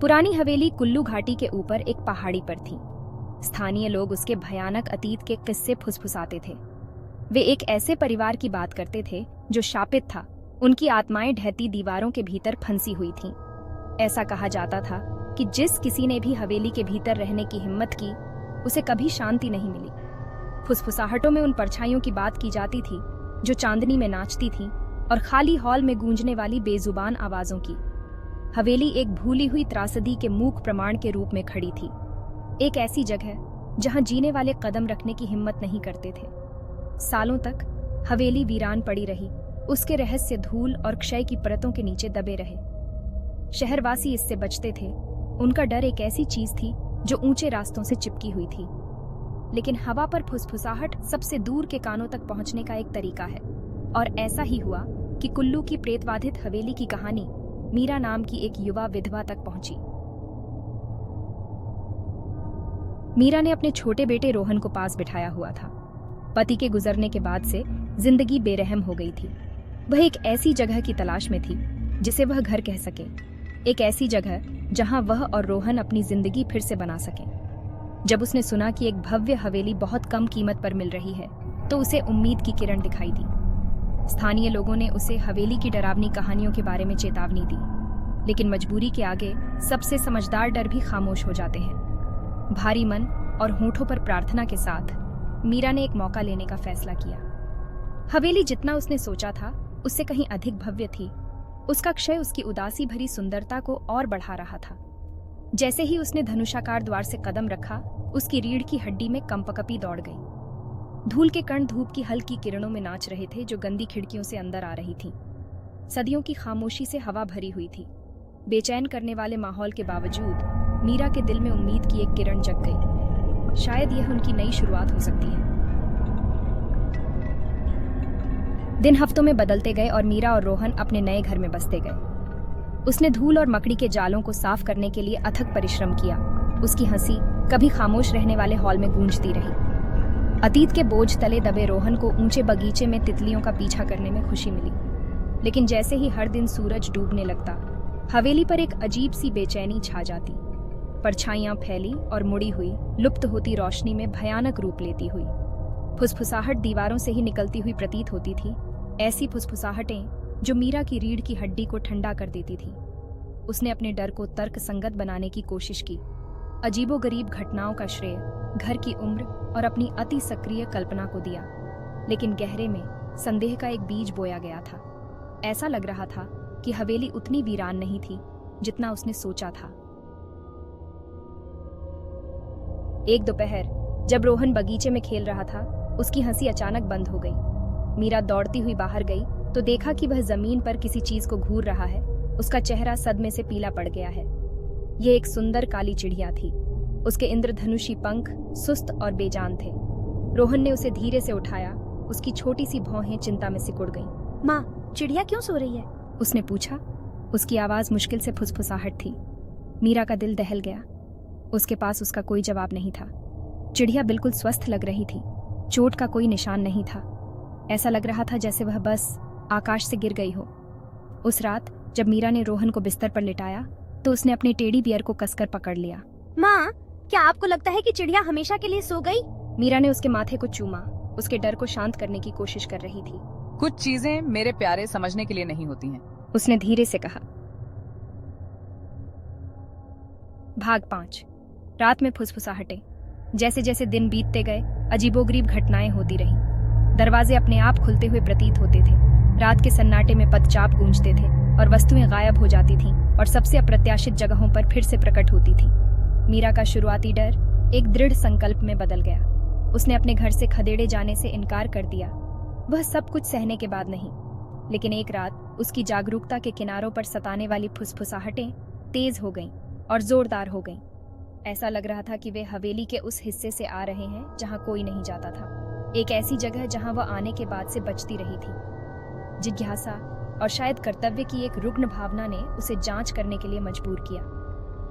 पुरानी हवेली कुल्लू घाटी के ऊपर एक पहाड़ी पर थी। स्थानीय लोग उसके भयानक अतीत के किस्से फुसफुसाते थे। वे एक ऐसे परिवार की बात करते थे जो शापित था। उनकी आत्माएं ढहती दीवारों के भीतर फंसी हुई थीं। ऐसा कहा जाता था कि जिस किसी ने भी हवेली के भीतर रहने की हिम्मत की, उसे कभी शांति नहीं मिली। फुसफुसाहटों में उन परछाइयों की बात की जाती थी जो चांदनी में नाचती थीं और खाली हॉल में गूंजने वाली बेजुबान आवाजों की। हवेली एक भूली हुई त्रासदी के मूक प्रमाण के रूप में खड़ी थी। एक ऐसी जगह जहां जीने वाले कदम रखने की हिम्मत नहीं करते थे। सालों तक हवेली वीरान पड़ी रही। उसके रहस्य धूल और क्षय की परतों के नीचे दबे रहे। शहरवासी इससे बचते थे। उनका डर एक ऐसी चीज थी जो ऊंचे रास्तों से चिपकी हुई थी। लेकिन हवा पर फुसफुसाहट सबसे दूर के कानों तक पहुंचने का एक तरीका है। और ऐसा ही हुआ कि कुल्लू की प्रेतबाधित हवेली की कहानी मीरा नाम की एक युवा विधवा तक पहुंची। मीरा ने अपने छोटे बेटे रोहन को पास बिठाया हुआ था। पति के गुजरने के बाद से जिंदगी बेरहम हो गई थी। वह एक ऐसी जगह की तलाश में थी जिसे वह घर कह सके। एक ऐसी जगह जहां वह और रोहन अपनी जिंदगी फिर से बना सकें। जब उसने सुना कि एक भव्य हवेली बहुत कम कीमत पर मिल रही है, तो उसे उम्मीद की किरण दिखाई दी। स्थानीय लोगों ने उसे हवेली की डरावनी कहानियों के बारे में चेतावनी दी, लेकिन मजबूरी के आगे सबसे समझदार डर भी खामोश हो जाते हैं। भारी मन और होठों पर प्रार्थना के साथ मीरा ने एक मौका लेने का फैसला किया। हवेली जितना उसने सोचा था उससे कहीं अधिक भव्य थी। उसका क्षय उसकी उदासी भरी सुंदरता को और बढ़ा रहा था। जैसे ही उसने धनुषाकार द्वार से कदम रखा, उसकी रीढ़ की हड्डी में कंपकपी दौड़ गई। धूल के कण धूप की हल्की किरणों में नाच रहे थे जो गंदी खिड़कियों से अंदर आ रही थीं। सदियों की खामोशी से हवा भरी हुई थी। बेचैन करने वाले माहौल के बावजूद मीरा के दिल में उम्मीद की एक किरण जग गई। शायद यह उनकी नई शुरुआत हो सकती है। दिन हफ्तों में बदलते गए और मीरा और रोहन अपने नए घर में बसते गए। उसने धूल और मकड़ी के जालों को साफ करने के लिए अथक परिश्रम किया। उसकी हंसी कभी खामोश रहने वाले हॉल में गूंजती रही। अतीत के बोझ तले दबे रोहन को ऊंचे बगीचे में तितलियों का पीछा करने में खुशी मिली। लेकिन जैसे ही हर दिन सूरज डूबने लगता, हवेली पर एक अजीब सी बेचैनी छा जाती। परछाइयां फैली और मुड़ी हुई लुप्त होती रोशनी में भयानक रूप लेती हुई। फुसफुसाहट दीवारों से ही निकलती हुई प्रतीत होती थी। ऐसी फुसफुसाहटें जो मीरा की रीढ़ की हड्डी को ठंडा कर देती थी। उसने अपने डर को तर्क संगत बनाने की कोशिश की। अजीबोगरीब घटनाओं का श्रेय घर की उम्र और अपनी अति सक्रिय कल्पना को दिया। लेकिन गहरे में संदेह का एक बीज बोया गया था। ऐसा लग रहा था कि हवेली उतनी वीरान नहीं थी जितना उसने सोचा था। एक दोपहर जब रोहन बगीचे में खेल रहा था, उसकी हंसी अचानक बंद हो गई। मीरा दौड़ती हुई बाहर गई तो देखा कि वह जमीन पर किसी चीज को घूर रहा है। उसका चेहरा सदमे से पीला पड़ गया है। यह एक सुंदर काली चिड़िया थी। उसके इंद्रधनुषी पंख सुस्त और बेजान थे। रोहन ने उसे धीरे से उठाया। उसकी छोटी सी भौहें चिंता में सिकुड़ गईं। माँ, चिड़िया क्यों सो रही है? उसने पूछा। उसकी आवाज मुश्किल से फुसफुसाहट थी। मीरा का दिल दहल गया। उसके पास उसका कोई जवाब नहीं था। चिड़िया बिल्कुल स्वस्थ लग रही थी। चोट का कोई निशान नहीं था। ऐसा लग रहा था जैसे वह बस आकाश से गिर गई हो। उस रात जब मीरा ने रोहन को बिस्तर पर लिटाया तो उसने अपने टेडी बियर को कसकर पकड़ लिया। माँ, क्या आपको लगता है कि चिड़िया हमेशा के लिए सो गई? मीरा ने उसके माथे को चूमा। उसके डर को शांत करने की कोशिश कर रही थी। कुछ चीजें मेरे प्यारे समझने के लिए नहीं होती हैं, उसने धीरे से कहा। भाग 5। रात में फुसफुसाहटें। जैसे जैसे दिन बीतते गए, अजीबोगरीब घटनाएं होती रहीं। दरवाजे अपने आप खुलते हुए प्रतीत होते थे। रात के सन्नाटे में पदचाप गूंजते थे और वस्तुएं गायब हो जाती थीं और सबसे अप्रत्याशित जगहों पर फिर से प्रकट होती थीं। मीरा का शुरुआती डर एक दृढ़ संकल्प में बदल गया। उसने अपने घर से खदेड़े जाने से इनकार कर दिया। वह सब कुछ सहने के बाद नहीं, लेकिन एक रात उसकी जागरूकता के किनारों पर सताने वाली फुसफुसाहटें तेज हो गईं और जोरदार हो गईं। ऐसा लग रहा था कि वे हवेली के उस हिस्से से आ रहे हैं जहां कोई नहीं जाता था। एक ऐसी जगह जहां वह आने के बाद से बचती रही थी। जिज्ञासा और शायद कर्तव्य की एक रुग्ण भावना ने उसे जांच करने के लिए मजबूर किया।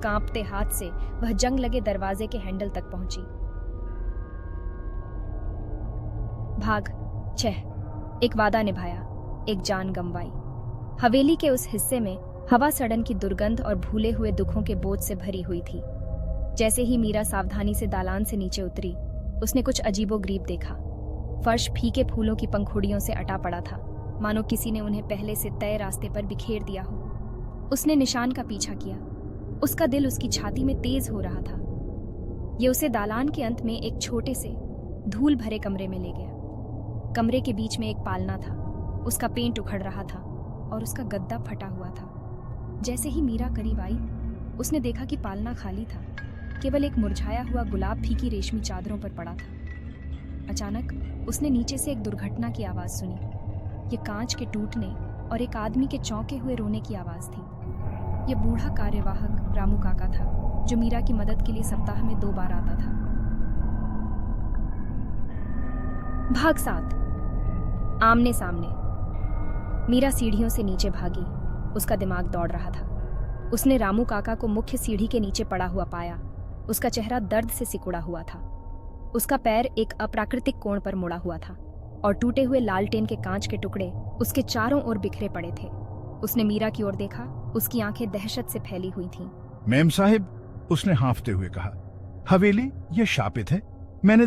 कांपते हाथ से वह जंग लगे दरवाजे के हैंडल तक पहुंची। भाग 6। एक वादा निभाया, एक जान गंवाई। हवेली के उस हिस्से में हवा सड़न की दुर्गंध और भूले हुए दुखों के बोझ से भरी हुई थी। जैसे ही मीरा सावधानी से दालान से नीचे उतरी, उसने कुछ अजीबोगरीब देखा। फर्श फीके फूलों की पंखुड़ियों से अटा पड़ा था, मानो किसी ने उन्हें पहले से तय रास्ते पर बिखेर दिया हो। उसने निशान का पीछा किया। उसका दिल उसकी छाती में तेज हो रहा था। ये उसे दालान के अंत में एक छोटे से धूल भरे कमरे में ले गया। कमरे के बीच में एक पालना था। उसका पेंट उखड़ रहा था और उसका गद्दा फटा हुआ था। जैसे ही मीरा करीब आई, उसने देखा कि पालना खाली था। केवल एक मुरझाया हुआ गुलाब फीकी रेशमी चादरों पर पड़ा था। अचानक उसने नीचे से एक दुर्घटना की आवाज सुनी। ये कांच के टूटने और एक आदमी के चौंके हुए रोने की आवाज थी। ये बूढ़ा कार्यवाहक रामू काका था, जो मीरा की मदद के लिए सप्ताह में 2 बार आता था। भाग 7। आमने सामने। मीरा सीढ़ियों से नीचे भागी। उसका दिमाग दौड़ रहा था। उसने रामू काका को मुख्य सीढ़ी के नीचे पड़ा हुआ पाया। उसका चेहरा दर्द से सिकुड़ा हुआ था। उसका पैर एक अप्राकृतिक कोण पर मुड़ा हुआ था और टूटे हुए लालटेन के कांच के टुकड़े उसके चारों ओर बिखरे पड़े थे। उसने मीरा की ओर देखा। उसकी आंखें दहशत से फैली हुई थीं। मेम साहिब, उसने हाँफते हुए कहा, हवेली ये शापित है। मैंने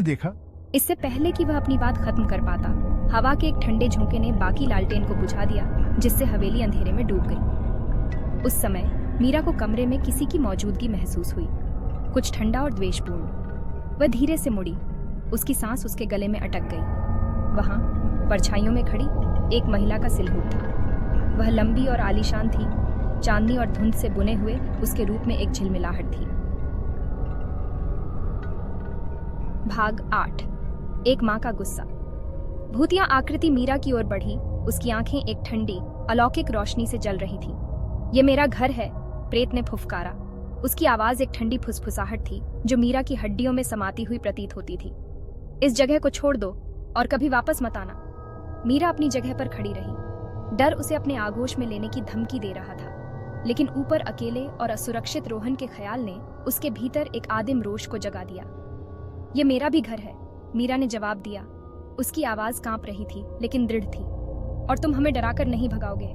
देखा। इससे पहले कि वह अपनी बात खत्म कर पाता, हवा के एक ठंडे झोंके ने बाकी लालटेन को बुझा दिया, जिससे हवेली अंधेरे में डूब गई। उस समय मीरा को कमरे में किसी की मौजूदगी महसूस हुई, कुछ ठंडा और द्वेषपूर्ण। वह धीरे से मुड़ी। उसकी सांस उसके गले में अटक गई। वहां परछाइयों में खड़ी एक महिला का सिलहूट था। वह लंबी और आलीशान थी। चांदनी और धुंध से बुने हुए उसके रूप में एक झिलमिलाहट थी। भाग 8। एक माँ का गुस्सा। भूतिया आकृति मीरा की ओर बढ़ी। उसकी आंखें एक ठंडी अलौकिक रोशनी से जल रही थीं। ये मेरा घर है, प्रेत ने फुफकारा। उसकी आवाज एक ठंडी फुसफुसाहट थी, जो मीरा की हड्डियों में समाती हुई प्रतीत होती थी। इस जगह को छोड़ दो और कभी वापस मत आना। मीरा अपनी जगह पर खड़ी रही। डर उसे अपने आगोश में लेने की धमकी दे रहा था, लेकिन ऊपर अकेले और असुरक्षित रोहन के ख्याल ने उसके भीतर एक आदिम रोष को जगा दिया। ये मेरा भी घर है, मीरा ने जवाब दिया। उसकी आवाज कांप रही थी, लेकिन दृढ़ थी। और तुम हमें डराकर नहीं भगाओगे।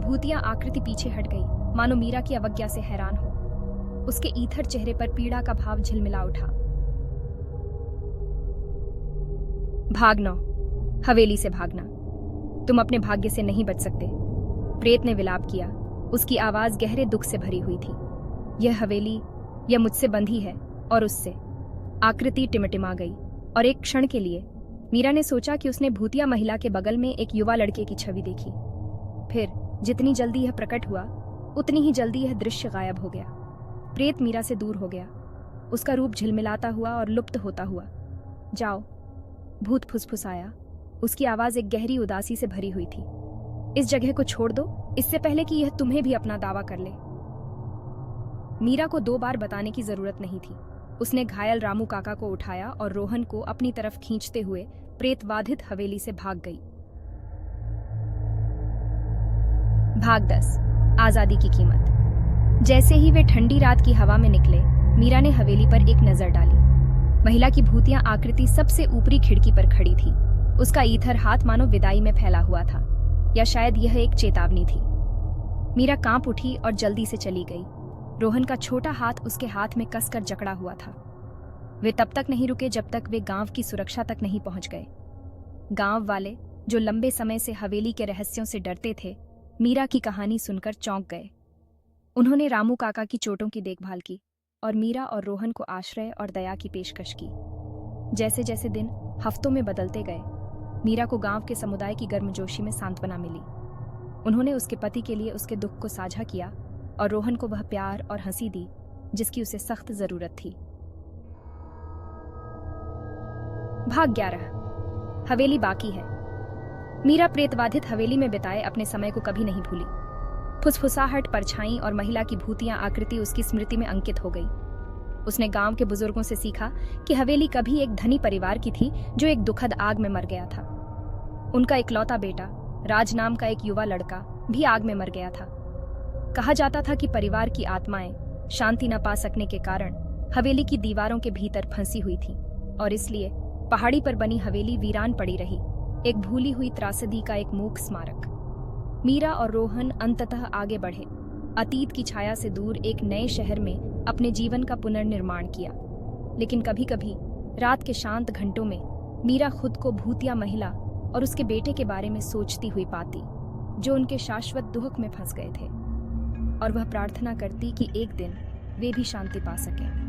भूतिया आकृति पीछे हट गई, मानो मीरा की अवज्ञा से हैरान हो। उसके ईथर चेहरे पर पीड़ा का भाव झिलमिला उठा। भाग 9। हवेली से भागना। तुम अपने भाग्य से नहीं बच सकते, प्रेत ने विलाप किया। उसकी आवाज गहरे दुख से भरी हुई थी। यह हवेली, यह मुझसे बंधी है और उससे। आकृति टिमटिमा गई और एक क्षण के लिए मीरा ने सोचा कि उसने भूतिया महिला के बगल में एक युवा लड़के की छवि देखी। फिर जितनी जल्दी यह प्रकट हुआ, उतनी ही जल्दी यह दृश्य गायब हो गया। प्रेत मीरा से दूर हो गया, उसका रूप झिलमिलाता हुआ और लुप्त होता हुआ। जाओ, भूत फुसफुसाया। उसकी आवाज एक गहरी उदासी से भरी हुई थी। इस जगह को छोड़ दो, इससे पहले कि यह तुम्हें भी अपना दावा कर ले। मीरा को 2 बार बताने की जरूरत नहीं थी। उसने घायल रामू काका को उठाया और रोहन को अपनी तरफ खींचते हुए प्रेतबाधित हवेली से भाग गई। भाग 10। आजादी की कीमत। जैसे ही वे ठंडी रात की हवा में निकले, मीरा ने हवेली पर एक नजर डाली। महिला की भूतिया आकृति सबसे ऊपरी खिड़की पर खड़ी थी। उसका ईथर हाथ मानो विदाई में फैला हुआ था, या शायद यह एक चेतावनी थी। मीरा कांप उठी और जल्दी से चली गई। रोहन का छोटा हाथ उसके हाथ में कसकर जकड़ा हुआ था। वे तब तक नहीं रुके जब तक वे गांव की सुरक्षा तक नहीं पहुंच गए। गांव वाले, जो लंबे समय से हवेली के रहस्यों से डरते थे, मीरा की कहानी सुनकर चौंक गए। उन्होंने रामू काका की चोटों की देखभाल की और मीरा और रोहन को आश्रय और दया की पेशकश की। जैसे जैसे दिन हफ्तों में बदलते गए, मीरा को गांव के समुदाय की गर्मजोशी में सांत्वना मिली। उन्होंने उसके पति के लिए उसके दुख को साझा किया और रोहन को वह प्यार और हंसी दी जिसकी उसे सख्त जरूरत थी। भाग 11। हवेली बाकी है। मीरा प्रेतबाधित हवेली में बिताए अपने समय को कभी नहीं भूली। फुसफुसाहट, परछाई और महिला की भूतिया आकृति उसकी स्मृति में अंकित हो गई। उसने गांव के बुजुर्गों से सीखा कि हवेली कभी एक धनी परिवार की थी जो एक दुखद आग में मर गया था। उनका इकलौता बेटा, राज नाम का एक युवा लड़का, भी आग में मर गया था। कहा जाता था कि परिवार की आत्माएं शांति न पा सकने के कारण हवेली की दीवारों के भीतर फंसी हुई थी और इसलिए पहाड़ी पर बनी हवेली वीरान पड़ी रही, एक भूली हुई त्रासदी का एक मूक स्मारक। मीरा और रोहन अंततः आगे बढ़े, अतीत की छाया से दूर एक नए शहर में अपने जीवन का पुनर्निर्माण किया। लेकिन कभी कभी रात के शांत घंटों में मीरा खुद को भूतिया महिला और उसके बेटे के बारे में सोचती हुई पाती, जो उनके शाश्वत दुख में फंस गए थे, और वह प्रार्थना करती कि एक दिन वे भी शांति पा सकें।